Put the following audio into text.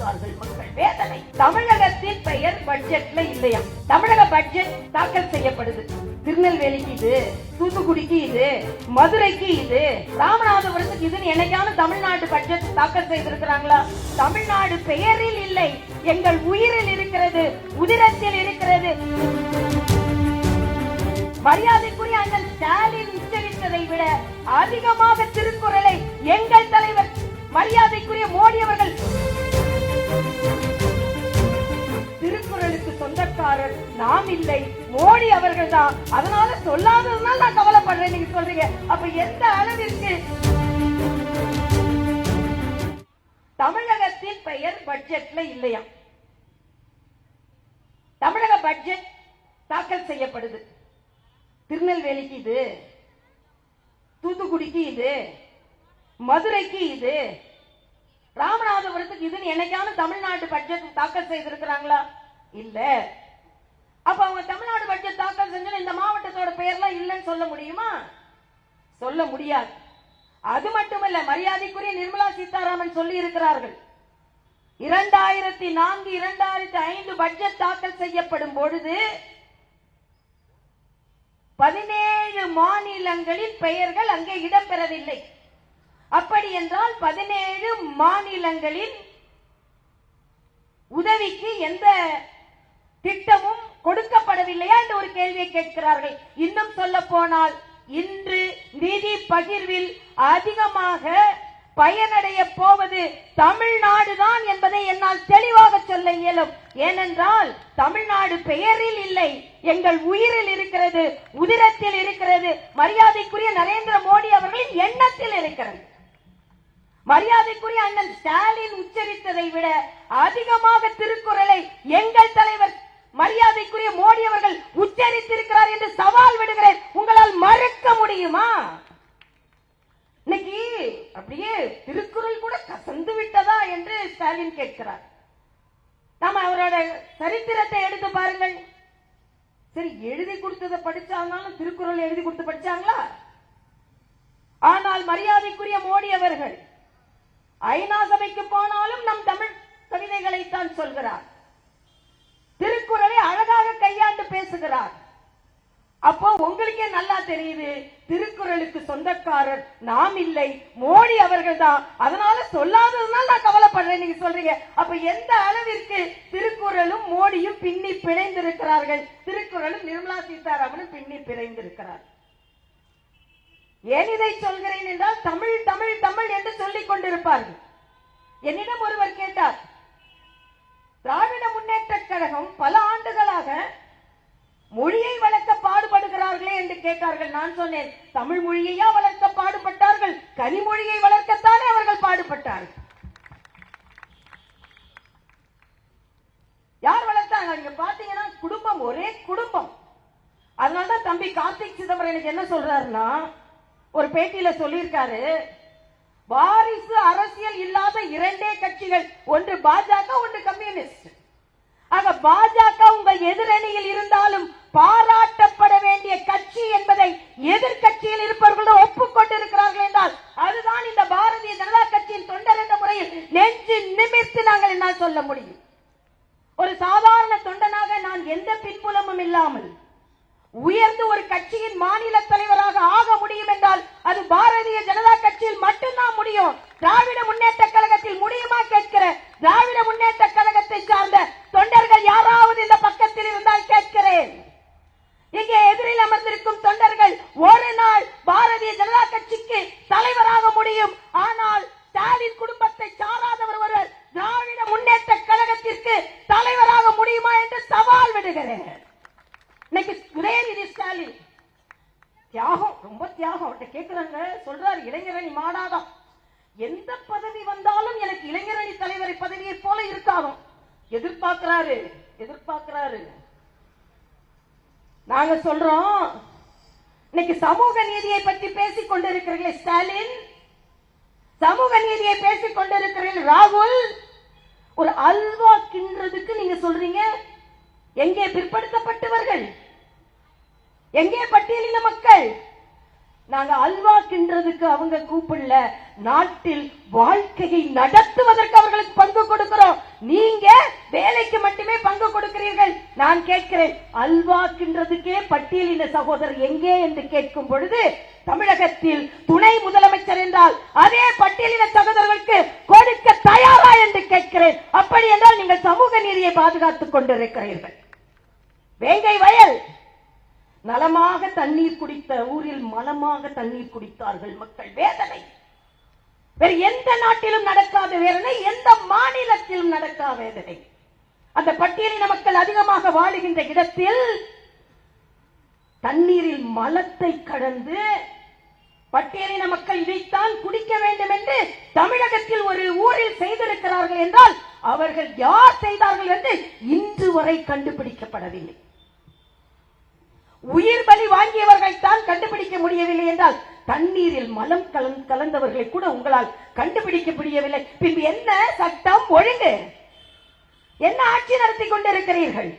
இருக்கிறார்கள் மக்கள். வேதனை. தமிழகத்தின் பெயர் பட்ஜெட்ல இல்லையா? தமிழக பட்ஜெட் தாக்கல் செய்யப்படுது. திருநெல்வேலிக்கு இது, தூத்துக்குடிக்கு இது, மதுரைக்கு இது, ராமநாதபுரத்துக்கு இதுன்னு என்னைக்கான தமிழ்நாடு பட்ஜெட் தாக்கல் செய்திருக்கிறாங்களா? தமிழ்நாடு பெயரில் இல்லை, எங்கள் உயிரில் இருக்கிறது, உதிரத்தில் இருக்கிறது. மரியாதைக்குரிய அண்ணன் ஸ்டாலின் உச்சரித்ததை விட அதிகமாக திருக்குறளை எங்கள் தலைவர் மரியாதைக்குரிய மோடி அவர்கள், திருக்குறளுக்கு சொந்தக்காரர் நாம் இல்லை, மோடி அவர்கள் தான். அதனால சொல்லாததுனால நான் கவலைப்படுறேன் நீங்க சொல்றீங்க. அப்ப எந்த அளவிற்கு தமிழகத்தின் பெயர் பட்ஜெட்ல இல்லையா? தமிழக பட்ஜெட் தாக்கல் செய்யப்படுது. திருநெல்வேலிக்கு இது, தூத்துக்குடிக்கு இது, மதுரைக்கு இது, ராமநாதபுரத்துக்கு இதுன்னு என்னைக்கான தமிழ்நாடு பட்ஜெட் தாக்கல் செய்திருக்கிறாங்களா? இல்ல. அப்ப அவங்க தமிழ்நாடு பட்ஜெட் தாக்கல் செஞ்சு இந்த மாவட்டத்தோட பெயர்லாம் இல்லைன்னு சொல்ல முடியுமா? சொல்ல முடியாது. அது மட்டுமல்ல, மரியாதைக்குரிய நிர்மலா சீதாராமன் சொல்லி இருக்கிறார்கள், 2004 2005 பட்ஜெட் தாக்கல் செய்யப்படும் பொழுது 17 மாநிலங்களின் பெயர்கள் அங்கே இடம்பெறவில்லை. அப்படி என்றால் 17 மாநிலங்களின் உதவிக்கு எந்த திட்டமும் கொடுக்கப்படவில்லையா என்று ஒரு கேள்வியை கேட்கிறார்கள். இன்னும் சொல்ல போனால், இன்று நிதி பகிர்வில் அதிகமாக பயனடைய போவது தமிழ்நாடுதான் என்பதை என்னால் தெளிவாக சொல்ல இயலும். ஏனென்றால் தமிழ்நாடு பெயரில் இல்லை, எங்கள் உயிரில் இருக்கிறது, உதிரத்தில் இருக்கிறது. மரியாதைக்குரிய நரேந்திர மோடி அவர்களின் எண்ணத்தில் இருக்கிறது. மரியாதைக்குரிய அண்ணன் ஸ்டாலின் உச்சரித்ததை விட அதிகமாக திருக்குறளை எங்கள் தலைவர் மரியாதைக்குரிய மோடி அவர்கள் உச்சரித்திருக்கிறார் என்று சவால் விடுகிறேன். உங்களால் மறுக்க முடியுமா? இன்னைக்கு அப்படியே திருக்குறள் கூட கசந்து விட்டதா என்று ஸ்டாலின் கேட்கிறார். நாம அவரோட சரித்திரத்தை எடுத்து பாருங்கள். சரி, எழுதி கொடுத்ததை படிச்சாலும் திருக்குறள் எழுதி கொடுத்து படிச்சாங்களா? ஆனால் மரியாதைக்குரிய மோடி அவர்கள் ஐநா சபைக்கு போனாலும் நம் தமிழ் கவிதைகளை தான் சொல்கிறார். திருக்குறளை அழகாக கையாண்டு பேசுகிறார். அப்போ உங்களுக்கே நல்லா தெரியுது, திருக்குறளுக்கு சொந்தக்காரர் நாம் இல்லை, மோடி அவர்கள் தான். அதனால சொல்லாததுனால நான் கவலைப்படுறேன் நீங்க சொல்றீங்க. அப்ப எந்த அளவிற்கு திருக்குறளும் மோடியும் பின்னி பிணைந்திருக்கிறார்கள், திருக்குறளும் நிர்மலா சீதாராமனும் பின்னி பிணைந்திருக்கிறார். ஏன் இதை சொல்கிறேன் என்றால், தமிழ் தமிழ் தமிழ் என்று சொல்லிக் கொண்டிருப்பார்கள். என்னிடம் ஒருவர் கேட்டார், திராவிட முன்னேற்ற கழகம் பல ஆண்டுகளாக மொழியை வளர்க்க பாடுபடுகிறார்களே என்று கேட்டார்கள். நான் சொன்னேன், தமிழ் மொழியையா வளர்க்க பாடுபட்டார்கள்? கனிமொழியை வளர்க்கத்தானே அவர்கள் பாடுபட்டார்கள். யார் வளர்த்தாங்க? நீங்க பாத்தீங்கன்னா குடும்பம் ஒரே குடும்பம். அதனாலதான் தம்பி கார்த்திக் சிதம்பரம் எனக்கு என்ன சொல்றாருன்னா, ஒரு பேட்டியில சொல்லியிருக்காரு, வாரிசு அரசியல் இல்லாத இரண்டே கட்சிகள், ஒன்று பாஜக, ஒன்று கம்யூனிஸ்ட். ஆக பாஜக உங்கள் எதிரணியில் இருந்தாலும் பாராட்டப்பட வேண்டிய கட்சி என்பதை எதிர்கட்சியில் இருப்பவர்கள் ஒப்புக்கொண்டிருக்கிறார்கள் என்றால் அதுதான் இந்த பாரதிய ஜனதா கட்சியின் தொண்டர் என்ற முறையில் நெஞ்சு நிமிர்த்து நாங்கள் என்ன சொல்ல முடியும். ஒரு சாதாரண தொண்டனாக நான் எந்த பின்புலமும் இல்லாமல் உயர்ந்து ஒரு கட்சியின் மாநில தலைவராக ஆக முடியும் என்றால் அது பாரதிய ஜனதா கட்சியில் மட்டும்தான் முடியும். திராவிட முன்னேற்ற கழகத்தில் முடியுமா கேட்கிற, திராவிட முன்னேற்ற கழகத்தை சார்ந்த தொண்டர்கள் யாராவது இந்த பக்கத்தில் இருந்தால் கேட்கிறேன். இங்கே எதிரில் அமர்ந்திருக்கும் தொண்டர்கள் ஒரு நாள் பாரதிய ஜனதா கட்சிக்கு தலைவராக முடியும். ஆனால் ஸ்டாலின் குடும்பத்தை சாராதவர் ஒருவர் திராவிட முன்னேற்ற கழகத்திற்கு தலைவராக முடியுமா என்று சவால் விடுகிறேன். இன்னைக்கு உதயநிதி ஸ்டாலின் தியாகம், ரொம்ப தியாகம். அவர்கிட்ட கேட்கிறாங்க, சொல்றாரு, இளைஞரணி மாடாதான், எந்த பதவி வந்தாலும் எனக்கு இளைஞரணி தலைவரை பதவியை போல இருக்காதும் எதிர்பார்க்கிறாரு. நாங்க சொல்றோம், இன்னைக்கு சமூக நீதியை பற்றி பேசிக் கொண்டிருக்கிறீர்கள் ஸ்டாலின், சமூக நீதியை பேசிக் கொண்டிருக்கிறீர்கள் ராகுல். ஒரு அல்வா கின்றதுக்கு நீங்க சொல்றீங்க, எங்கே பிற்படுத்தப்பட்டவர்கள், எங்கே பட்டியலின மக்கள்? நாங்க அல்வா கின்றதுக்கு அவங்க கூப்பிடல, நாட்டில் வாழ்க்கையை நடத்துவதற்கு அவர்களுக்கு பங்கு கொடுக்கிறோம். நீங்க வேலைக்கு மட்டுமே பங்கு கொடுக்கிறீர்கள். நான் கேட்கிறேன், அல்வா கின்றதுக்கே பட்டியலின சகோதரர் எங்கே என்று கேட்கும் பொழுது, தமிழகத்தில் துணை முதலமைச்சர் என்றால் அதே பட்டியலின சகோதரர்களுக்கு கொடுக்க தயாரா என்று கேட்கிறேன். அப்படி என்றால் நீங்கள் சமூக நீதியை பாதுகாத்துக் கொண்டிருக்கிறீர்கள். வேங்கை வயல் நலமாக தண்ணீர் குடித்த ஊரில் மலமாக தண்ணீர் குடித்தார்கள் மக்கள். வேதனை வேறு எந்த நாட்டிலும் நடக்காத வேதனை, எந்த மாநிலத்திலும் நடக்காத வேதனை. அந்த பட்டியலின மக்கள் அதிகமாக வாழுகின்ற இடத்தில் தண்ணீரில் மலத்தை கடந்து பட்டியலின மக்கள் இதைத்தான் குடிக்க வேண்டும் என்று தமிழகத்தில் ஒரு ஊரில் செய்திருக்கிறார்கள் என்றால் அவர்கள் யார் செய்தார்கள் என்று இன்று வரை கண்டுபிடிக்கப்படவில்லை. உயிர் பலி வாங்கியவர்கள் தான் கண்டுபிடிக்க முடியவில்லை என்றால் தண்ணீரில் மலம் கலந்தவர்களை கூட உங்களால் கண்டுபிடிக்க முடியவில்லை. பின்பு என்ன சட்டம் ஒழுங்கு, என்ன ஆட்சி நடத்தி கொண்டிருக்கிறீர்கள்?